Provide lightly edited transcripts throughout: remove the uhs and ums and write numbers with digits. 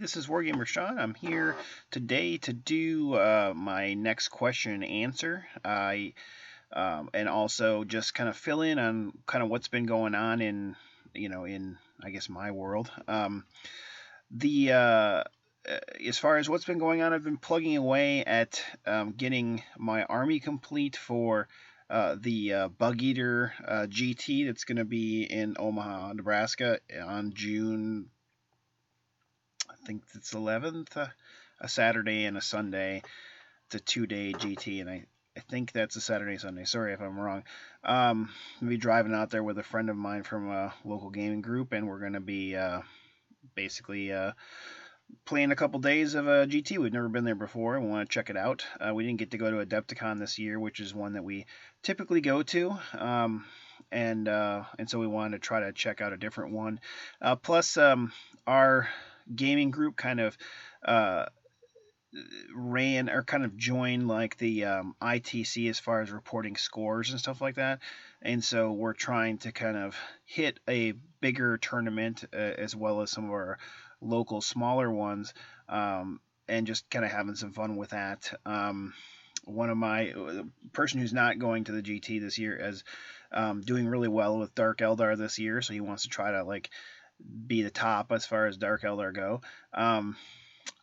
this is Wargamer Shawn. I'm here today to do my next question and answer. And also just kind of fill in on kind of what's been going on in, in I guess my world. The As far as what's been going on, I've been plugging away at getting my army complete for the Bug Eater GT that's going to be in Omaha, Nebraska on June, I think it's 11th, a Saturday and a Sunday. It's a 2-day GT, and I think that's a Saturday, Sunday. Sorry if I'm wrong. I'll be driving out there with a friend of mine from a local gaming group, and we're going to be basically playing a couple days of a GT. We've never been there before, and we want to check it out. We didn't get to go to Adepticon this year, which is one that we typically go to. And so we wanted to try to check out a different one. Plus, our gaming group kind of ran or kind of joined like the ITC as far as reporting scores and stuff like that. And so we're trying to kind of hit a bigger tournament as well as some of our local smaller ones, and just kind of having some fun with that. One of my person who's not going to the GT this year is doing really well with Dark Eldar this year, so he wants to try to like be the top as far as Dark Eldar go. I'm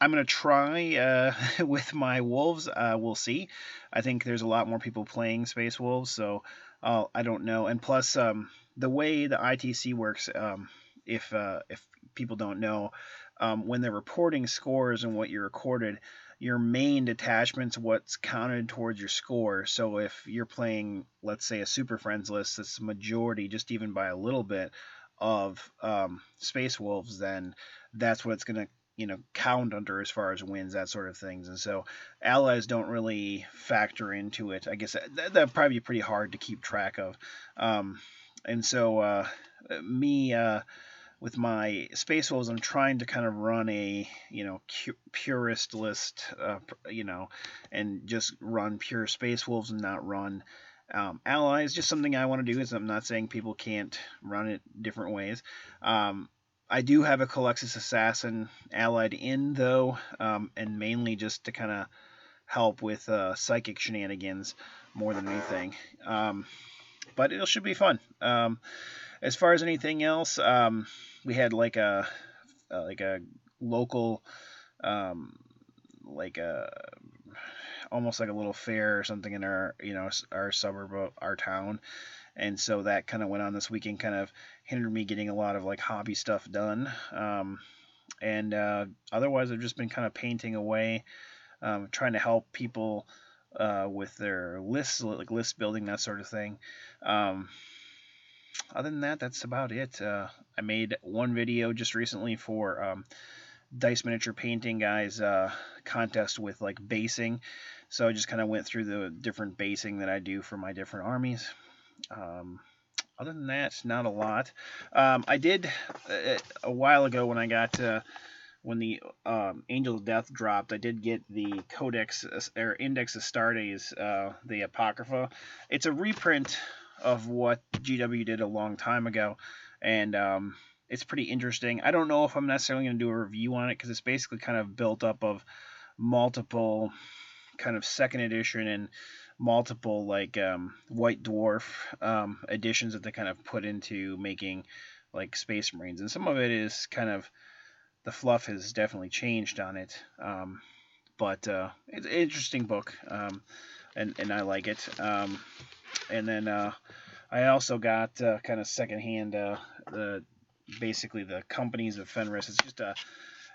going to try with my wolves. We'll see. I think there's a lot more people playing Space Wolves, so I don't know. And plus, the way the ITC works, if people don't know, when they're reporting scores and what you recorded, your main detachment's what's counted towards your score. So if you're playing, let's say, a Super Friends list that's majority, just even by a little bit, of Space Wolves, then that's what it's going to count under as far as wins, that sort of things. And so allies don't really factor into it. I guess that'd probably be pretty hard to keep track of. And so me with my Space Wolves, I'm trying to kind of run a purist list, and just run pure Space Wolves and not run allies. Just something I want to do. Is I'm not saying people can't run it different ways. I do have a Calexis Assassin allied in, though, and mainly just to kind of help with psychic shenanigans more than anything. But it should be fun. As far as anything else, we had like a local, almost like a little fair or something in our suburb, our town. And so that kind of went on this weekend, kind of hindered me getting a lot of like hobby stuff done. And otherwise, I've just been kind of painting away, trying to help people with their lists, like list building, that sort of thing. Other than that, that's about it. I made one video just recently for Dice Miniature Painting Guys contest with like basing. So I just kind of went through the different basing that I do for my different armies. Other than that, not a lot. I did a while ago when I got when the Angel of Death dropped, I did get the Codex or Index Astartes, the Apocrypha. It's a reprint of what GW did a long time ago, and it's pretty interesting. I don't know if I'm necessarily going to do a review on it because it's basically kind of built up of multiple kind of second edition and multiple like White Dwarf editions that they kind of put into making like Space Marines, and some of it is kind of, the fluff has definitely changed on it, but it's an interesting book, and I like it. And then I also got kind of secondhand basically the Companies of Fenris. It's just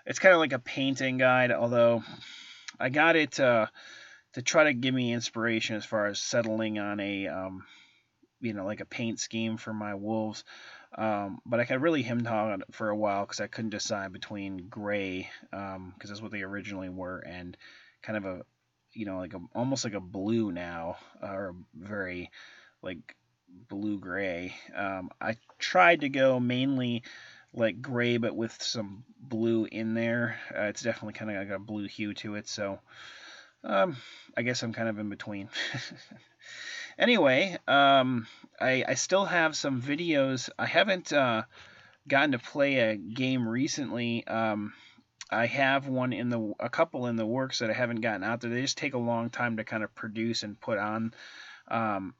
it's kind of like a painting guide, although I got it to try to give me inspiration as far as settling on a like a paint scheme for my wolves. But I really hemmed on it for a while because I couldn't decide between gray, because that's what they originally were, and kind of a almost like a blue now, or very like blue gray. I tried to go mainly like gray but with some blue in there. It's definitely kind of like a blue hue to it, so I guess I'm kind of in between. Anyway, I still have some videos. I haven't gotten to play a game recently. I have a couple in the works that I haven't gotten out there. They just take a long time to kind of produce and put on. Um,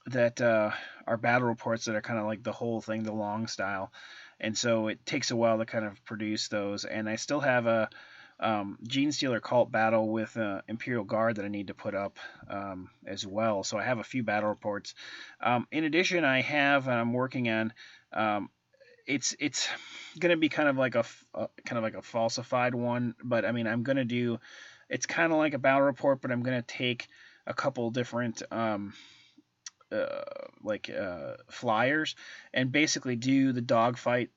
that are battle reports that are kind of like the whole thing, the long style, and so it takes a while to kind of produce those. And I still have a Gene Stealer Cult battle with Imperial Guard that I need to put up as well. So I have a few battle reports. In addition, I'm working on. Um, it's gonna be kind of like a falsified one, but I mean I'm gonna do. It's kind of like a battle report, but I'm gonna take a couple different flyers and basically do the dogfight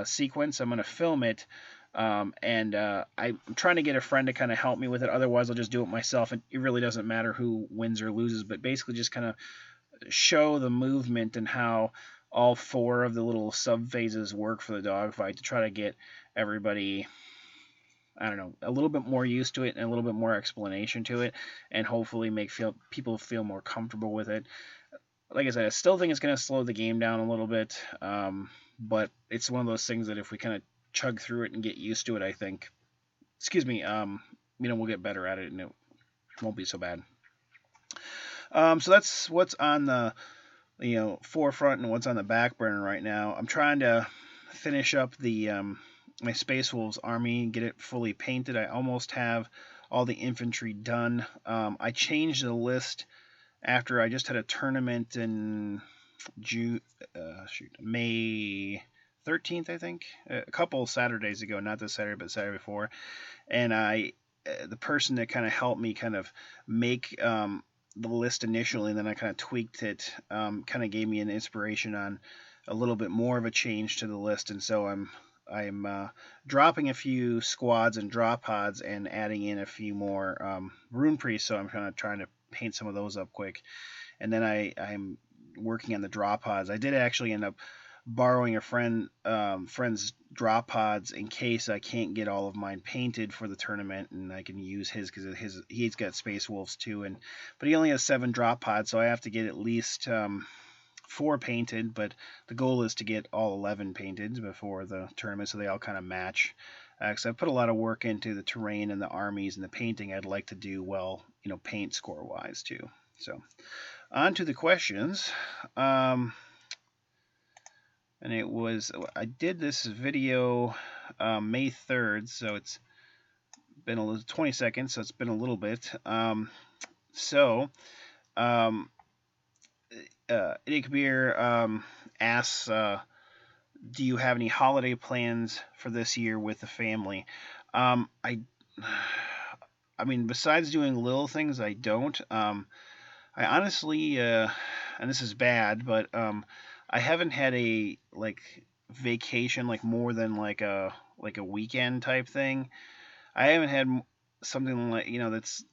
sequence. I'm going to film it. And I'm trying to get a friend to kind of help me with it. Otherwise, I'll just do it myself. And it really doesn't matter who wins or loses, but basically just kind of show the movement and how all four of the little sub phases work for the dogfight to try to get everybody, I don't know, a little bit more used to it and a little bit more explanation to it, and hopefully make people feel more comfortable with it. Like I said, I still think it's going to slow the game down a little bit, but it's one of those things that if we kind of chug through it and get used to it, I think, excuse me, we'll get better at it and it won't be so bad. So that's what's on the forefront and what's on the back burner right now. I'm trying to finish up the my Space Wolves army and get it fully painted. I almost have all the infantry done. I changed the list after I just had a tournament in May 13th, I think, a couple Saturdays ago, not this Saturday, but Saturday before, and the person that kind of helped me kind of make the list initially, and then I kind of tweaked it, kind of gave me an inspiration on a little bit more of a change to the list, and so I'm dropping a few squads and drop pods and adding in a few more rune priests. So I'm kind of trying to paint some of those up quick, and then I'm working on the drop pods. I did actually end up borrowing a friend's drop pods in case I can't get all of mine painted for the tournament, and I can use his because he's got Space Wolves too, but he only has 7 drop pods, so I have to get at least 4 painted, but the goal is to get all 11 painted before the tournament, so they all kind of match. Because I've put a lot of work into the terrain and the armies and the painting. I'd like to do well, paint score wise too. So, on to the questions. And I did this video May 3rd, so it's been 20 seconds, so it's been a little bit. So, Ikbir asks, do you have any holiday plans for this year with the family? I mean, besides doing little things, I don't. I honestly, and this is bad, but I haven't had a vacation more than like a weekend type thing. I haven't had something that's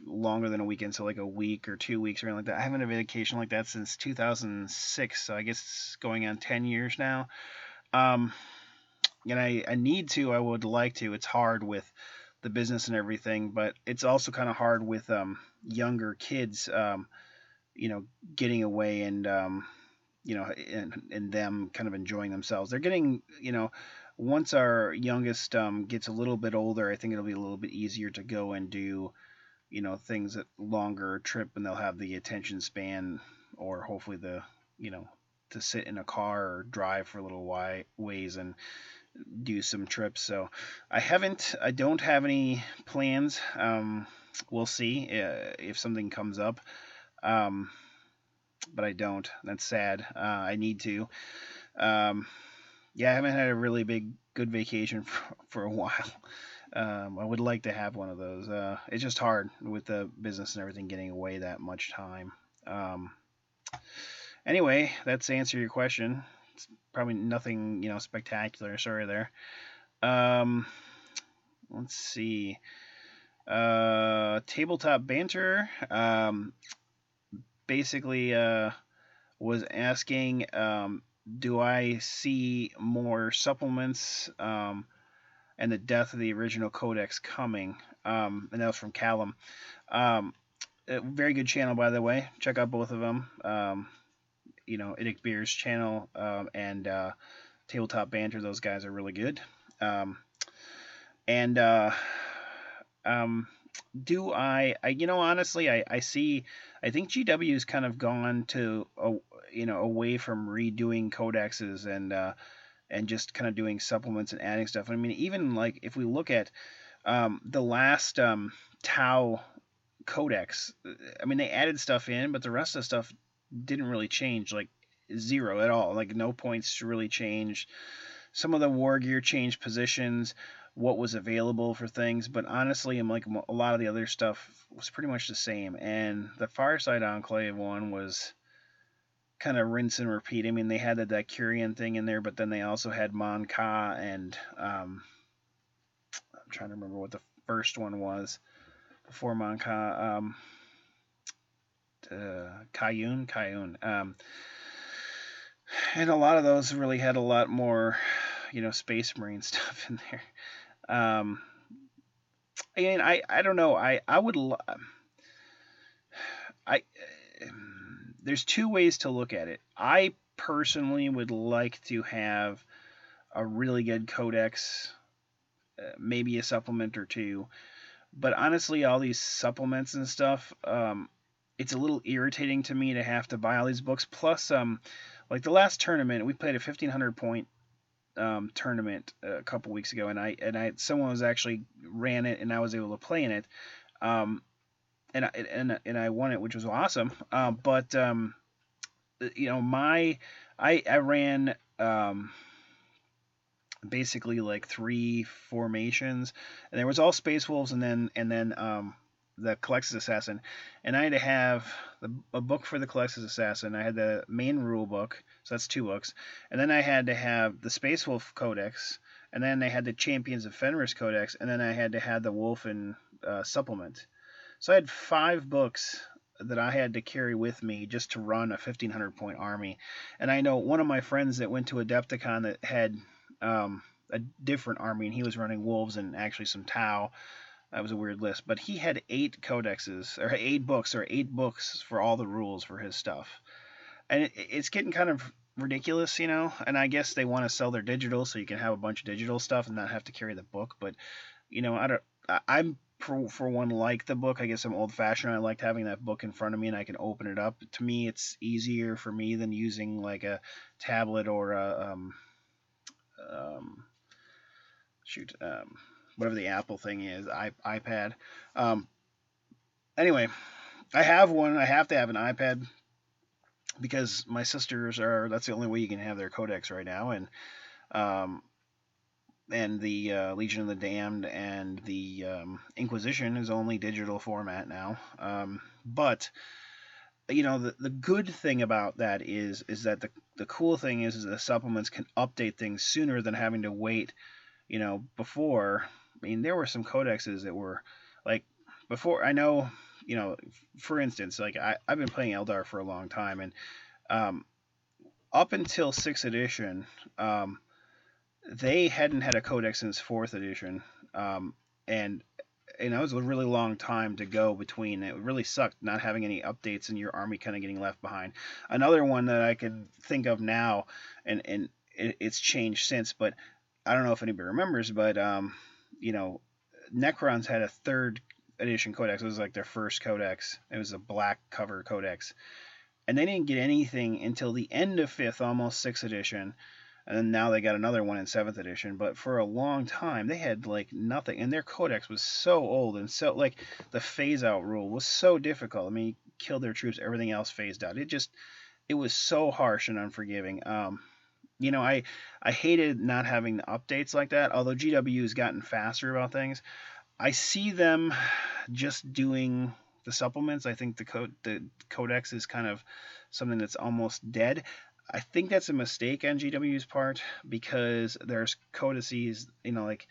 longer than a weekend, so like a week or 2 weeks or anything like that. I haven't had a vacation like that since 2006, so I guess it's going on 10 years now. And I need to. I would like to. It's hard with the business and everything, but it's also kind of hard with younger kids. Getting away and and them kind of enjoying themselves. They're getting, once our youngest gets a little bit older, I think it'll be a little bit easier to go and do, things at longer trip, and they'll have the attention span, or hopefully to sit in a car or drive for a little ways and do some trips. So I don't have any plans. We'll see if something comes up. But I don't. That's sad. I need to. Yeah, I haven't had a really good vacation for a while. I would like to have one of those. It's just hard with the business and everything getting away that much time. Anyway, that's to answer your question. It's probably nothing, spectacular. Sorry there. Let's see. Tabletop banter. Basically was asking, do I see more supplements and the death of the original codex coming? And that was from Callum. A very good channel, by the way. Check out both of them. Idic Beer's channel and Tabletop Banter. Those guys are really good. And um, honestly, I see. I think GW's kind of gone to away from redoing codexes and just kind of doing supplements and adding stuff. I mean, even like if we look at the last Tau codex, I mean, they added stuff in, but the rest of the stuff didn't really change, like zero at all. Like no points really changed. Some of the war gear changed positions, what was available for things, but honestly, I'm like a lot of the other stuff was pretty much the same. And the Fireside Enclave one was kind of rinse and repeat. I mean, they had the Dicurian thing in there, but then they also had Mon Ka and I'm trying to remember what the first one was before Mon Ka. Kayun. And a lot of those really had a lot more, Space Marine stuff in there. Um, I mean, I don't know. I would I there's two ways to look at it. I personally would like to have a really good codex, maybe a supplement or two. But honestly, all these supplements and stuff, it's a little irritating to me to have to buy all these books. Plus, like the last tournament, we played a 1,500 point tournament a couple weeks ago, and someone was actually ran it, and I was able to play in it, and I won it, which was awesome. But my I ran basically like three formations, and there was all Space Wolves, and then the Calexis Assassin, and I had to have a book for the Calexis Assassin. I had the main rule book, so that's two books, and then I had to have the Space Wolf Codex, and then I had the Champions of Fenris Codex, and then I had to have the Wolf and supplement. So I had five books that I had to carry with me just to run a 1,500 point army. And I know one of my friends that went to Adepticon that had a different army, and he was running wolves and actually some Tau. That was a weird list, but he had eight codexes or eight books for all the rules for his stuff, and it's getting kind of ridiculous, And I guess they want to sell their digital so you can have a bunch of digital stuff and not have to carry the book. But I don't. I'm for one like the book. I guess I'm old fashioned. I liked having that book in front of me and I can open it up. To me, it's easier for me than using like a tablet or a um, shoot, whatever the Apple thing is, iPad. Um, anyway, I have one. I have to have an iPad because my sisters are. That's the only way you can have their codex right now, um, and the Legion of the Damned and the Inquisition is only digital format now. But the good thing about that is that the cool thing is the supplements can update things sooner than having to wait. Before, I mean, there were some codexes that were like before. I know, for instance, like I've been playing Eldar for a long time, and um, up until 6th edition, they hadn't had a codex since 4th edition, and that was a really long time to go between. It really sucked not having any updates and your army kind of getting left behind. Another one that I can think of now, and it's changed since, but I don't know if anybody remembers, but Necrons had a 3rd edition codex. It was like their first codex. It was a black cover codex, and they didn't get anything until the end of 5th, almost 6th edition. And then now they got another one in 7th edition. But for a long time, they had like nothing. And their codex was so old. And so, like, the phase out rule was so difficult. I mean, you killed their troops, everything else phased out. It was so harsh and unforgiving. I hated not having the updates like that. Although GW has gotten faster about things, I see them just doing the supplements. I think the codex is kind of something that's almost dead. I think that's a mistake on GW's part because there's codices, like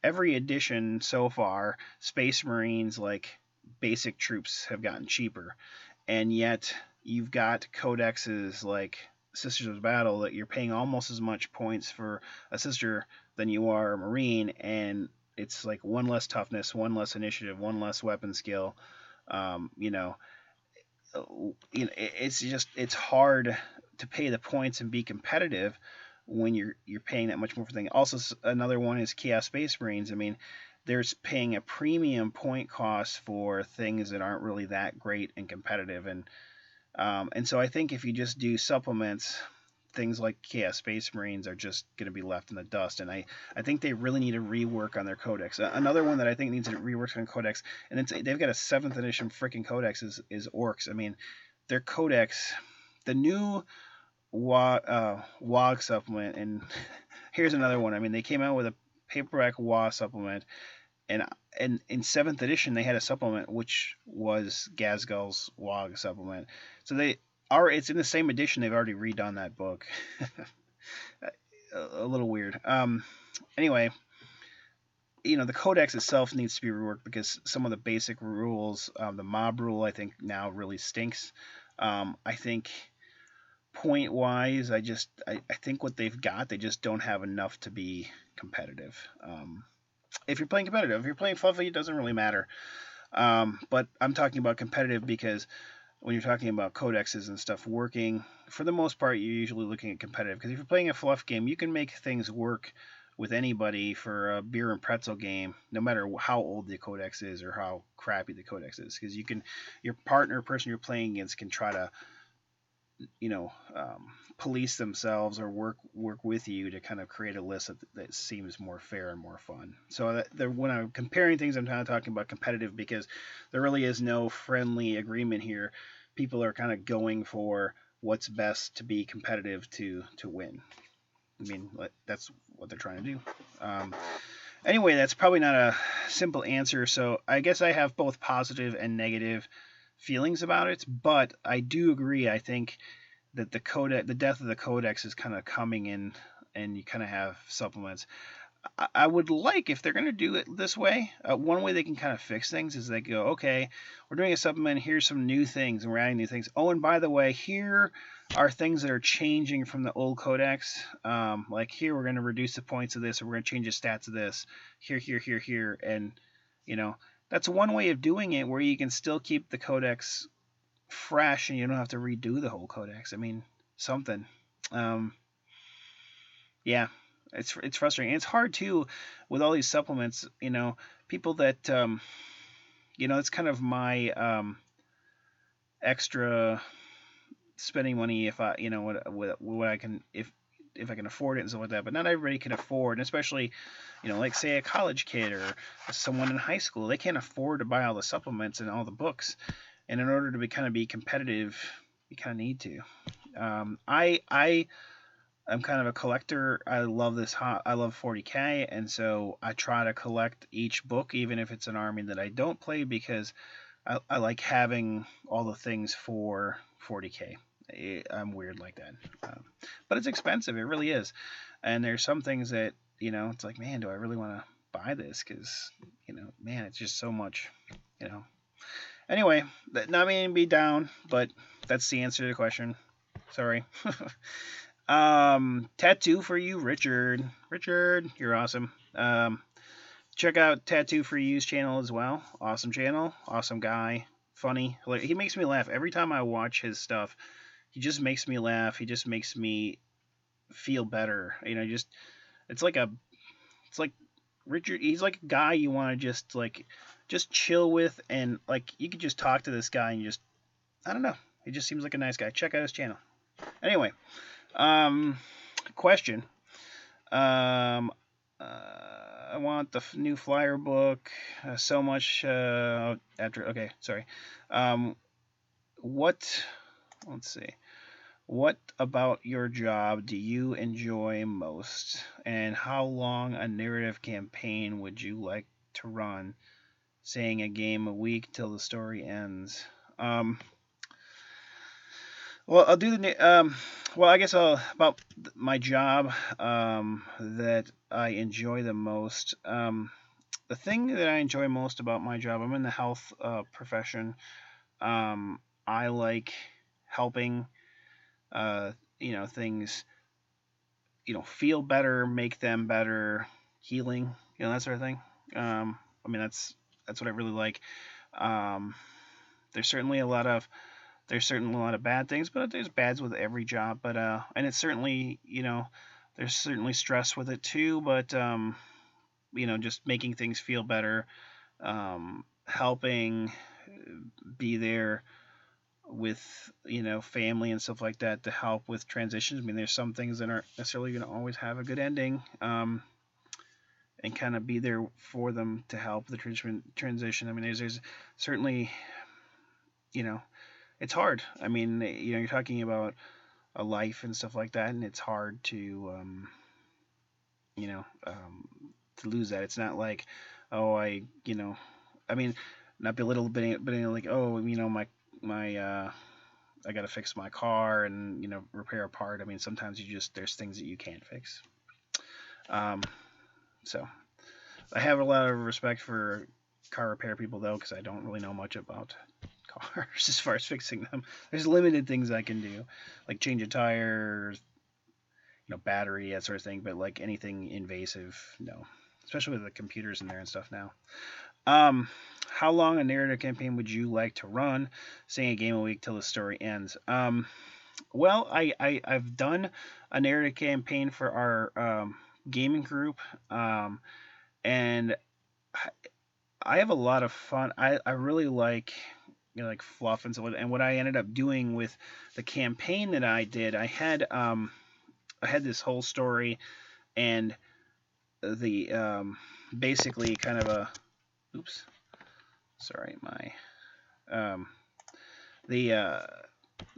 every edition so far, Space Marines, like basic troops, have gotten cheaper. And yet you've got codexes like Sisters of Battle that you're paying almost as much points for a sister than you are a Marine, and it's like one less toughness, one less initiative, one less weapon skill. Um, you know, it's hard to pay the points and be competitive when you're paying that much more for things. Also, another one is Chaos Space Marines. I mean, there's paying a premium point cost for things that aren't really that great and competitive, and so I think if you just do supplements, things like Chaos Space Marines are just going to be left in the dust. And I think they really need to rework on their codex. Another one that I think needs to rework on codex, and they've got a 7th edition freaking codex, is Orcs. I mean, their codex, the new WOG supplement, and here's another one. I mean, they came out with a paperback WOG supplement, and in 7th edition they had a supplement which was Gazgul's WOG supplement. So it's in the same edition. They've already redone that book. A little weird. Anyway, the codex itself needs to be reworked because some of the basic rules, the mob rule, I think now really stinks. I think point wise, I think what they've got, they just don't have enough to be competitive. If you're playing competitive, if you're playing fluffy, it doesn't really matter. But I'm talking about competitive because when you're talking about codexes and stuff working, for the most part, you're usually looking at competitive. Because if you're playing a fluff game, you can make things work with anybody for a beer and pretzel game, no matter how old the codex is or how crappy the codex is. Because your partner, person you're playing against, can try to police themselves or work with you to kind of create a list that seems more fair and more fun. So when I'm comparing things, I'm kind of talking about competitive because there really is no friendly agreement here. People are kind of going for what's best to be competitive to win. I mean, that's what they're trying to do. Anyway, that's probably not a simple answer. So I guess I have both positive and negative feelings about it, but I do agree. I think that the death of the codex is kind of coming in, and you kind of have supplements. I would like, if they're going to do it this way, one way they can kind of fix things is they go, okay, we're doing a supplement, here's some new things, and we're adding new things. Oh, and by the way, here are things that are changing from the old codex. Like here, we're going to reduce the points of this, or we're going to change the stats of this. Here, and that's one way of doing it where you can still keep the codex fresh and you don't have to redo the whole codex. I mean, something. Yeah, it's frustrating. It's hard too with all these supplements. People that it's kind of my extra spending money if I what I can if I can afford it and stuff like that. But not everybody can afford, and especially like say a college kid or someone in high school, they can't afford to buy all the supplements and all the books. And in order to kind of be competitive, you kind of need to. I'm kind of a collector. I love I love 40K, and so I try to collect each book, even if it's an army that I don't play, because I like having all the things for 40K. I'm weird like that, but it's expensive. It really is. And there's some things that it's like, man, do I really want to buy this? Because man, it's just so much. Anyway, not meaning to be down, but that's the answer to the question. Sorry. Tattoo for you, Richard. Richard, you're awesome. Check out Tattoo for You's channel as well. Awesome channel, awesome guy, funny. He makes me laugh every time I watch his stuff. He just makes me laugh. He just makes me feel better. It's like Richard. He's like a guy you want to just chill with, and you could just talk to this guy and I don't know. He just seems like a nice guy. Check out his channel. Anyway, question. I want the new flyer book so much after. Okay, sorry. Let's see. What about your job do you enjoy most, and how long a narrative campaign would you like to run? Saying a game a week till the story ends. Well, I'll do well, I guess about my job that I enjoy the most. The thing that I enjoy most about my job, I'm in the health profession. I like helping, things, feel better, make them better, healing, that sort of thing. I mean, that's what I really like. There's certainly a lot of bad things, but there's bads with every job. But and it's certainly there's certainly stress with it too, but just making things feel better, helping be there with family and stuff like that to help with transitions. I mean, there's some things that aren't necessarily going to always have a good ending, and kind of be there for them to help the transition. I mean, there's certainly, it's hard. I mean, you're talking about a life and stuff like that, and it's hard to you know um, to lose that. It's not like, oh, I mean, not belittle, but like, oh, my I got to fix my car and repair a part. I mean, sometimes there's things that you can't fix. Um, so I have a lot of respect for car repair people though, because I don't really know much about cars as far as fixing them. There's limited things I can do, like change a tire, battery, that sort of thing. But like anything invasive, no. Especially with the computers in there and stuff now. Um, how long a narrative campaign would you like to run? Saying a game a week till the story ends. Well, I've done a narrative campaign for our gaming group, and I have a lot of fun. I really like like fluff and so on. And what I ended up doing with the campaign that I did, I had this whole story and the basically kind of a oops, sorry, my um, the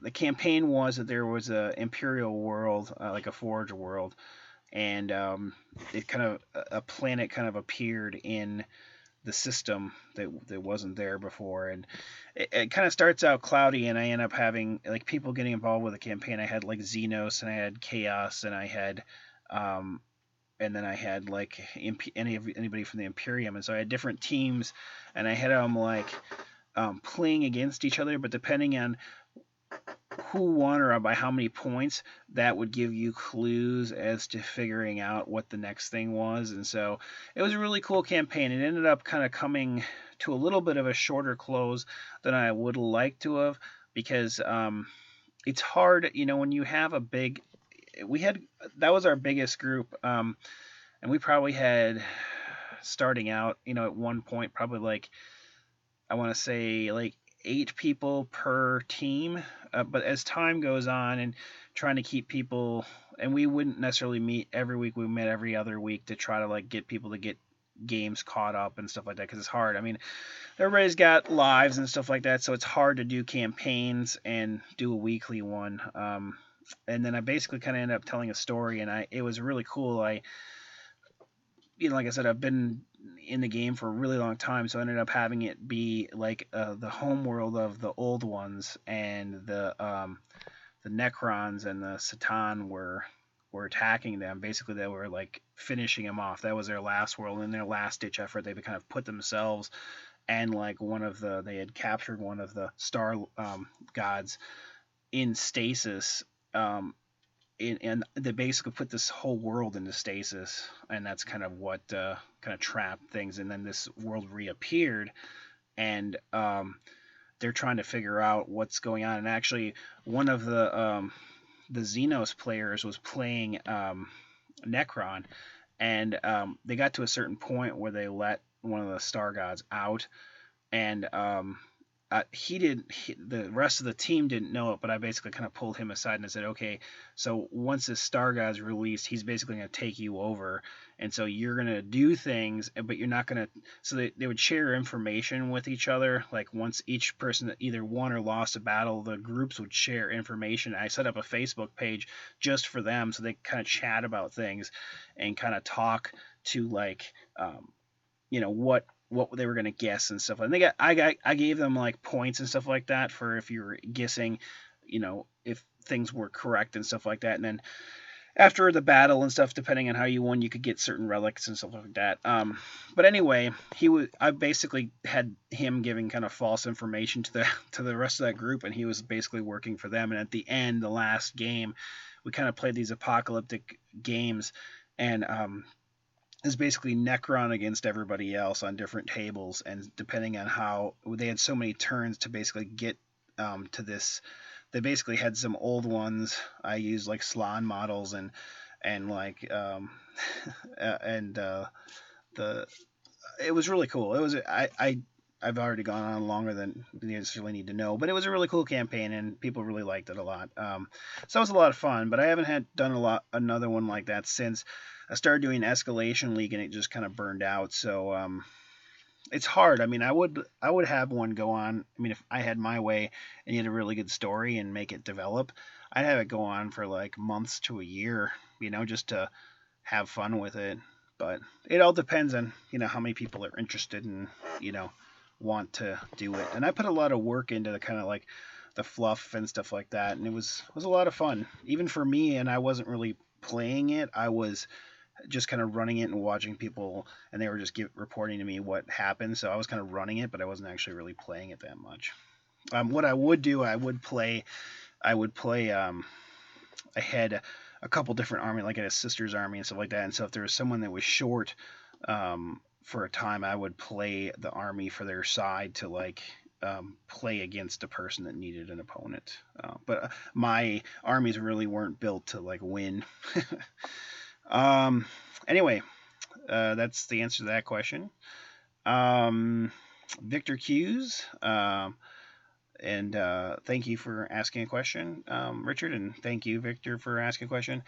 the campaign was that there was a imperial world, like a forge world, and it kind of a planet kind of appeared in the system that wasn't there before, and it kind of starts out cloudy, and I end up having like people getting involved with the campaign. I had like Xenos, and I had Chaos, and I had and then I had like anybody from the Imperium, and so I had different teams, and I had them like playing against each other, but depending on who won or by how many points, that would give you clues as to figuring out what the next thing was. And so it was a really cool campaign. It ended up kind of coming to a little bit of a shorter close than I would like to have, because it's hard, when you have a big. We had that was our biggest group, and we probably had starting out, at one point, probably like I want to say like 8 people per team. But as time goes on and trying to keep people, and we wouldn't necessarily meet every week. We met every other week to try to like get people to get games caught up and stuff like that, because it's hard. I mean, everybody's got lives and stuff like that, so it's hard to do campaigns and do a weekly one. And then I basically kind of ended up telling a story, and it was really cool. Like I said, I've been in the game for a really long time, so I ended up having it be like the home world of the old ones, and the Necrons and the Satan were attacking them. Basically, they were like finishing them off. That was their last world. In their last ditch effort, they kind of put themselves and like they had captured one of the star gods in stasis. And they basically put this whole world into stasis, and that's kind of what kind of trapped things. And then this world reappeared, and they're trying to figure out what's going on. And actually, one of the Xenos players was playing Necron, and they got to a certain point where they let one of the star gods out, and the rest of the team didn't know it, but I basically kind of pulled him aside and I said, okay, so once this star guy's released, he's basically going to take you over, and so you're going to do things, but you're not going to. So they would share information with each other. Like once each person that either won or lost a battle, the groups would share information. I set up a Facebook page just for them, so they kind of chat about things and kind of talk to like what they were gonna guess and stuff. And I gave them like points and stuff like that for if you were guessing, if things were correct and stuff like that. And then after the battle and stuff, depending on how you won, you could get certain relics and stuff like that. But anyway, I basically had him giving kind of false information to the rest of that group, and he was basically working for them. And at the end, the last game, we kind of played these apocalyptic games, and is basically Necron against everybody else on different tables, and depending on how they had so many turns to basically get to this, they basically had some old ones. I used like Slan models, and and like and the it was really cool. It was I've already gone on longer than you necessarily need to know, but it was a really cool campaign and people really liked it a lot. So it was a lot of fun, but I haven't had done another one like that since I started doing Escalation League and it just kind of burned out. So it's hard. I mean, I would have one go on. I mean, if I had my way and you had a really good story and make it develop, I'd have it go on for like months to a year, just to have fun with it. But it all depends on how many people are interested and want to do it. And I put a lot of work into the kind of like the fluff and stuff like that, and it was a lot of fun, even for me. And I wasn't really playing it. I was just kind of running it and watching people, and they were just reporting to me what happened. So I was kind of running it, but I wasn't actually really playing it that much. What I would do, I would play. I had a couple different army, like I had a sister's army and stuff like that. And so if there was someone that was short for a time, I would play the army for their side to like play against a person that needed an opponent. But my armies really weren't built to like win. Anyway, that's the answer to that question. Victor Hughes, and thank you for asking a question, Richard, and thank you, Victor, for asking a question.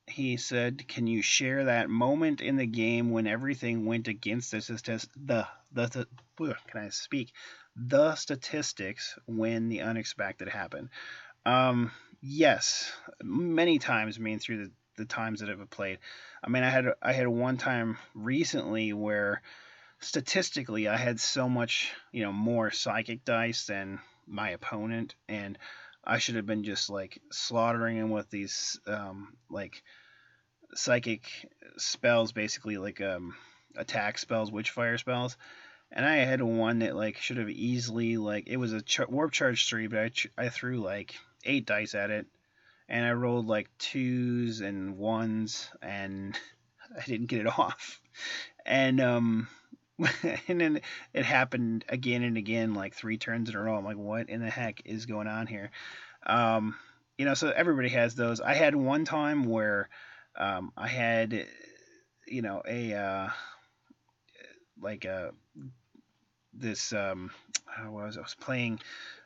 He said, "Can you share that moment in the game when everything went against can I speak? The statistics when the unexpected happened?" Yes, many times. I mean, through the times that I've played. I mean, I had one time recently where statistically I had so much more psychic dice than my opponent, and I should have been just like slaughtering him with these like psychic spells, basically like attack spells, witchfire spells. And I had one that like should have easily, like, it was a warp charge 3, but I threw like 8 dice at it, and I rolled like 2s and 1s, and I didn't get it off. And and then it happened again and again, like 3 turns in a row. I'm like, what in the heck is going on here? So everybody has those. I had one time where I had a like a this I was playing.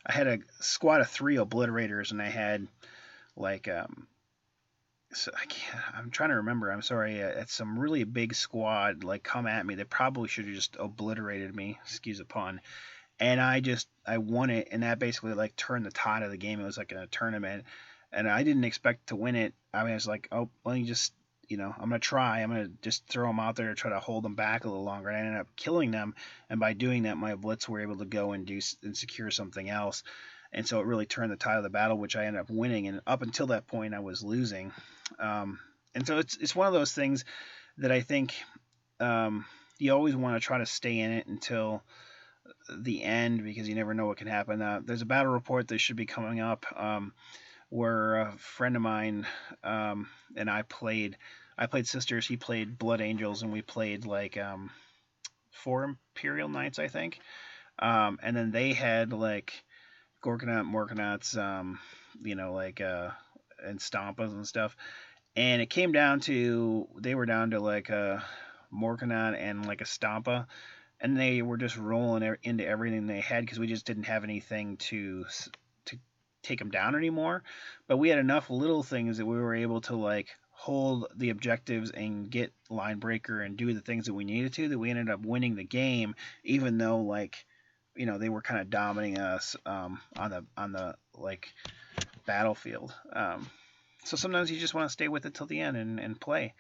I had a squad of 3 obliterators, and I had like so I'm trying to remember. I'm sorry. It's some really big squad like come at me. They probably should have just obliterated me. Excuse the pun. And I won it, and that basically like turned the tide of the game. It was like in a tournament, and I didn't expect to win it. I mean, I was like, oh, well, you just I'm gonna try. I'm gonna just throw them out there to try to hold them back a little longer. And I ended up killing them, and by doing that, my blitz were able to go and secure something else. And so it really turned the tide of the battle, which I ended up winning. And up until that point, I was losing. And so it's one of those things that I think you always want to try to stay in it until the end, because you never know what can happen. There's a battle report that should be coming up where a friend of mine and I played Sisters, he played Blood Angels, and we played like 4 Imperial Knights, I think. And then they had like Gorkanaut, Morkanauts, and Stompas and stuff. And it came down to, they were down to like a Morkanaut and like a Stompa, and they were just rolling into everything they had, because we just didn't have anything to take them down anymore. But we had enough little things that we were able to like hold the objectives and get line breaker and do the things that we needed to, that we ended up winning the game, even though like they were kind of dominating us on the like battlefield. So sometimes you just want to stay with it till the end and play.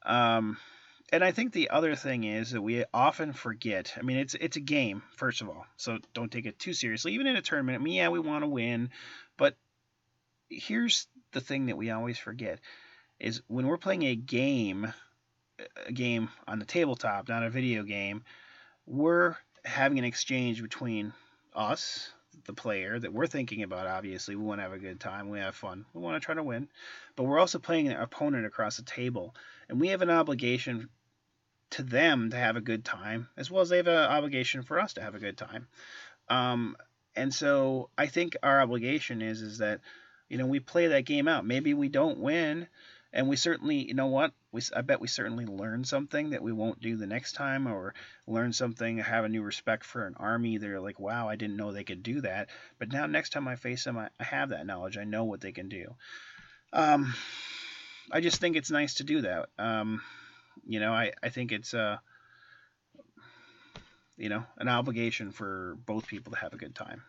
And I think the other thing is that we often forget. I mean, it's a game, first of all, so don't take it too seriously. Even in a tournament, I mean, yeah, we want to win, but here's the thing that we always forget is when we're playing a game on the tabletop, not a video game, we're having an exchange between us, the player, that we're thinking about. Obviously, we want to have a good time, we have fun, we want to try to win, but we're also playing an opponent across the table, and we have an obligation to them to have a good time, as well as they have an obligation for us to have a good time. And so I think our obligation is that we play that game out. Maybe we don't win, And we certainly, you know what, I bet we certainly learned something that we won't do the next time, or learn something, have a new respect for an army. They're like, wow, I didn't know they could do that, but now next time I face them, I have that knowledge. I know what they can do. um, I just think it's nice to do that. I think it's an obligation for both people to have a good time.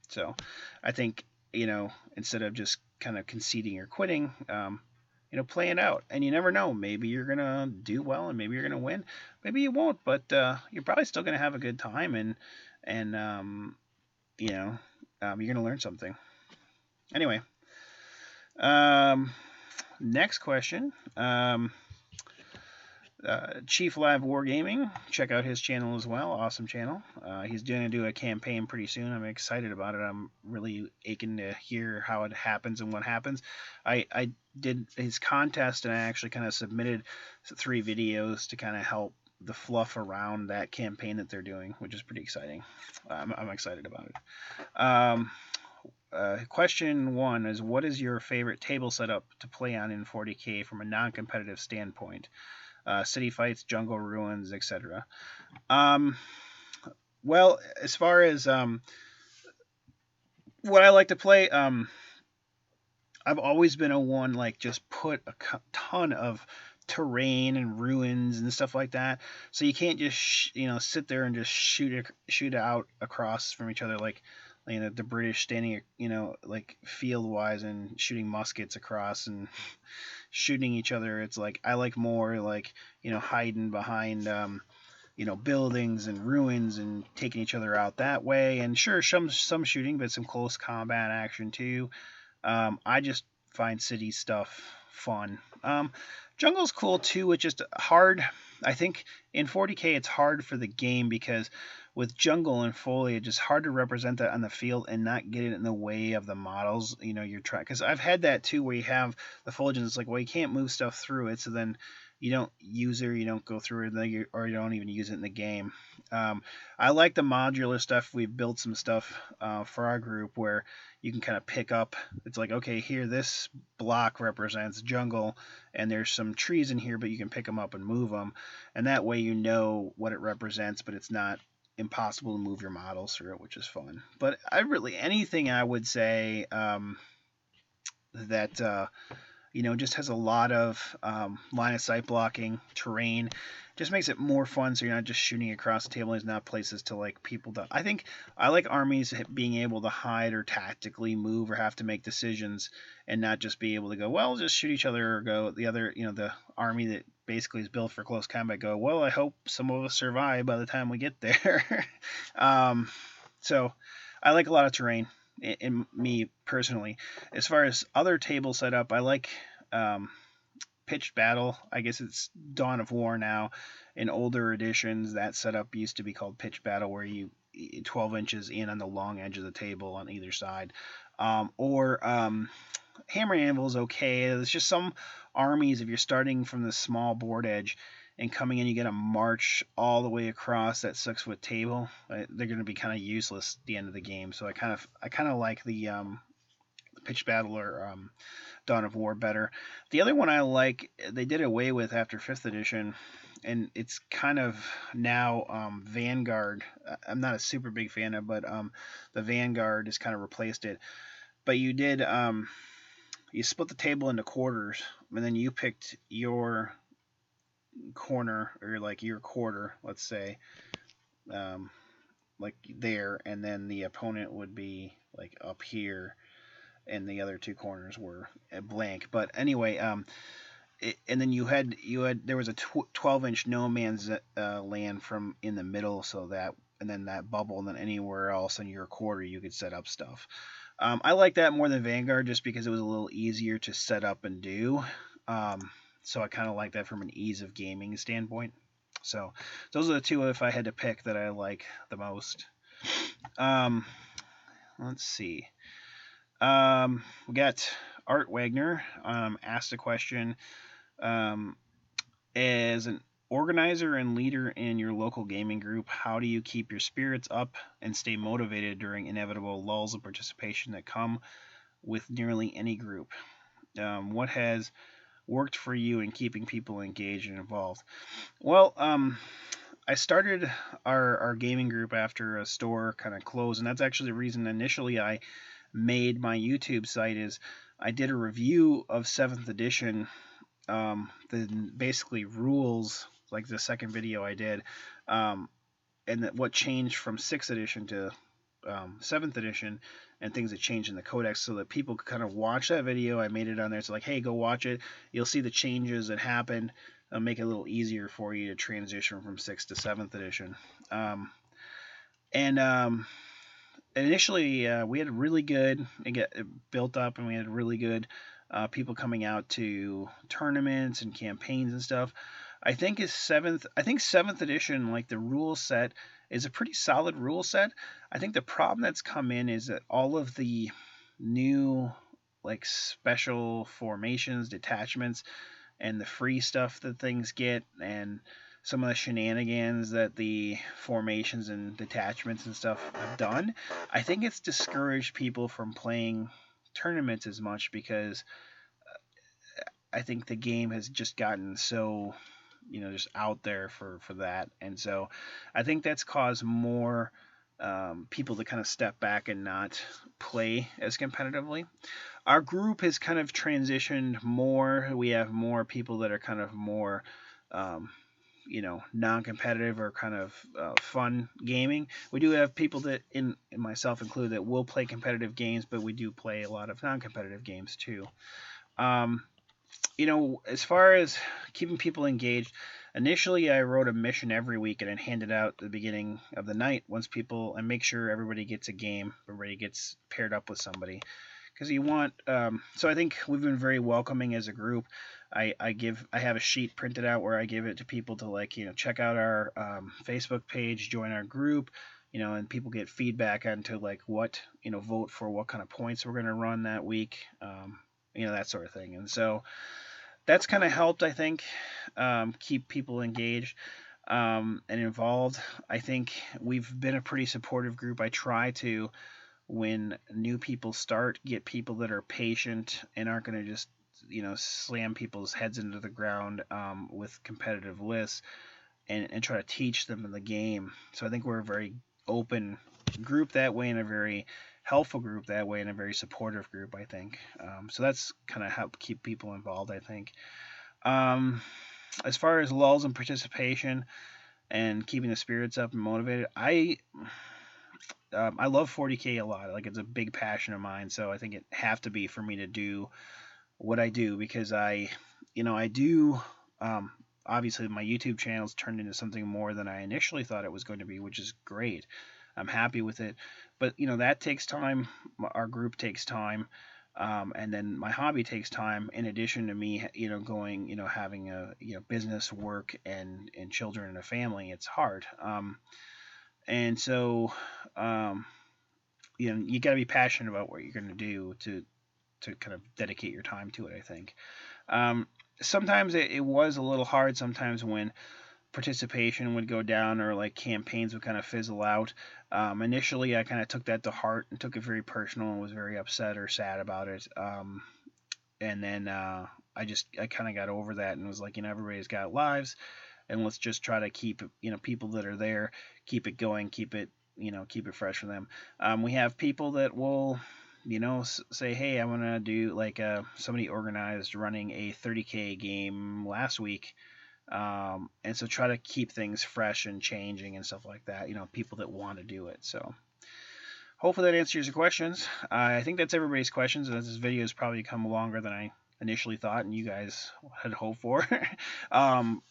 So I think, instead of just kind of conceding or quitting, play it out. And you never know. Maybe you're going to do well and maybe you're going to win. Maybe you won't, but you're probably still going to have a good time, and you're going to learn something. Anyway, next question. Chief Live Wargaming, check out his channel as well. Awesome channel. He's going to do a campaign pretty soon. I'm excited about it. I'm really aching to hear how it happens and what happens. I did his contest, and I actually kind of submitted 3 videos to kind of help the fluff around that campaign that they're doing, which is pretty exciting. I'm excited about it. Question 1 is, what is your favorite table setup to play on in 40K from a non-competitive standpoint? City fights, jungle ruins, etc. Well, as far as what I like to play, I've always been a one like just put a ton of terrain and ruins and stuff like that. So you can't just sit there and just shoot out across from each other like the British standing like field wise and shooting muskets across and shooting each other. It's like I like more like hiding behind buildings and ruins and taking each other out that way. And sure, some shooting, but some close combat action too. I just find city stuff fun. Jungle's cool too. It's just hard. I think in 40K it's hard for the game because with jungle and foliage, it's hard to represent that on the field and not get it in the way of the models. You're trying, because I've had that too, where you have the foliage and it's like, well, you can't move stuff through it, so then you don't use it, or you don't go through it, or you don't even use it in the game. I like the modular stuff. We've built some stuff for our group where you can kind of pick up. It's like, okay, here this block represents jungle, and there's some trees in here, but you can pick them up and move them, and that way you know what it represents, but it's not impossible to move your models through it, which is fun. But anything I would say that just has a lot of line of sight blocking, terrain, just makes it more fun. So you're not just shooting across the table. There's not places to like people to. I think I like armies being able to hide or tactically move or have to make decisions, and not just be able to go, well, just shoot each other, or go the other, the army that basically is built for close combat, go, well, I hope some of us survive by the time we get there. So I like a lot of terrain in me personally. As far as other table setup, I like pitched battle. I guess it's Dawn of War now. In older editions, that setup used to be called pitched battle, where you 12 inches in on the long edge of the table on either side. Or hammer and anvil is okay. There's just some armies, if you're starting from the small board edge and coming in, you got to march all the way across that 6-foot table. They're going to be kind of useless at the end of the game. So I kind of like the pitched battle or Dawn of War better. The other one I like, they did away with after 5th edition, and it's kind of now Vanguard. I'm not a super big fan of, but the Vanguard has kind of replaced it. But you did you split the table into quarters, and then you picked your corner, or like your quarter, let's say, like there, and then the opponent would be like up here, and the other 2 corners were blank. But anyway, and then you had there was a 12-inch no man's land from in the middle, so that, and then that bubble, and then anywhere else in your quarter you could set up stuff. I like that more than Vanguard, just because it was a little easier to set up and do. So I kind of like that from an ease of gaming standpoint. So those are the 2, if I had to pick, that I like the most. Let's see. We got Art Wagner asked a question. As an organizer and leader in your local gaming group, how do you keep your spirits up and stay motivated during inevitable lulls of participation that come with nearly any group? What has worked for you in keeping people engaged and involved? Well, I started our gaming group after a store kind of closed, and that's actually the reason initially I made my YouTube site. Is I did a review of 7th edition, the basically rules, like the second video I did, um, and that what changed from 6th edition to 7th edition, and things that changed in the codex, so that people could kind of watch that video. I made it on there. It's like, hey, go watch it. You'll see the changes that happened. Make it a little easier for you to transition from 6th to 7th edition. And initially, we had really good. It built up, and we had really good people coming out to tournaments and campaigns and stuff. I think 7th edition, like the rule set, is a pretty solid rule set. I think the problem that's come in is that all of the new like special formations, detachments, and the free stuff that things get, and some of the shenanigans that the formations and detachments and stuff have done, I think it's discouraged people from playing tournaments as much, because I think the game has just gotten so, just out there for that. And so I think that's caused more people to kind of step back and not play as competitively. Our group has kind of transitioned more. We have more people that are kind of more, non-competitive or kind of fun gaming. We do have people that, in myself included, that will play competitive games, but we do play a lot of non-competitive games too. As far as keeping people engaged, initially I wrote a mission every week and then handed out at the beginning of the night and make sure everybody gets a game, everybody gets paired up with somebody. Because you want, so I think we've been very welcoming as a group. I have a sheet printed out where I give it to people to check out our Facebook page, join our group, and people get feedback onto what, vote for what kind of points we're going to run that week, that sort of thing. And so that's kind of helped, I think, keep people engaged and involved. I think we've been a pretty supportive group. I try to, when new people start, get people that are patient and aren't going to just, slam people's heads into the ground with competitive lists, and try to teach them in the game. So I think we're a very open group that way, and a very helpful group that way, and a very supportive group, I think. So that's kind of helped keep people involved, I think. As far as lulls in participation and keeping the spirits up and motivated, I love 40K a lot. Like, it's a big passion of mine, so I think it have to be for me to do what I do, because I do, obviously my YouTube channel's turned into something more than I initially thought it was going to be, which is great. I'm happy with it, but that takes time. Our group takes time, and then my hobby takes time. In addition to me, going, having a business, work, and children and a family, it's hard. And so, you got to be passionate about what you're going to do to kind of dedicate your time to it, I think. Sometimes it was a little hard. Sometimes when participation would go down, or campaigns would kind of fizzle out. Initially, I kind of took that to heart and took it very personal and was very upset or sad about it. And then I kind of got over that and was like, everybody's got lives, and let's just try to keep, people that are there, keep it going, keep it fresh for them. We have people that will, say, hey, I want to do, somebody organized running a 30K game last week. And so try to keep things fresh and changing and stuff like that, people that want to do it. So hopefully that answers your questions. I think that's everybody's questions, and this video has probably come longer than I initially thought and you guys had hoped for.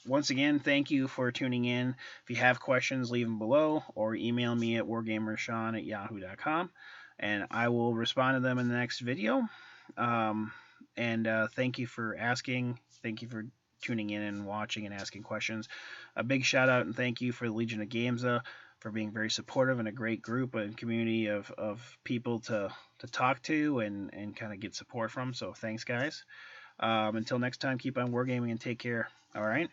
Once again, thank you for tuning in. If you have questions, leave them below, or email me at wargamershawn@yahoo.com, and I will respond to them in the next video. And thank you for asking. Thank you for tuning in and watching and asking questions. A big shout out and thank you for the Legion of Gamza for being very supportive, and a great group and community of people to talk to and kind of get support from. So thanks, guys. Until next time, keep on wargaming and take care. All right.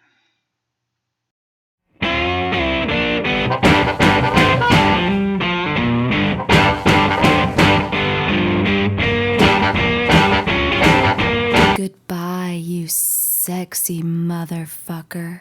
Goodbye, you sexy motherfucker.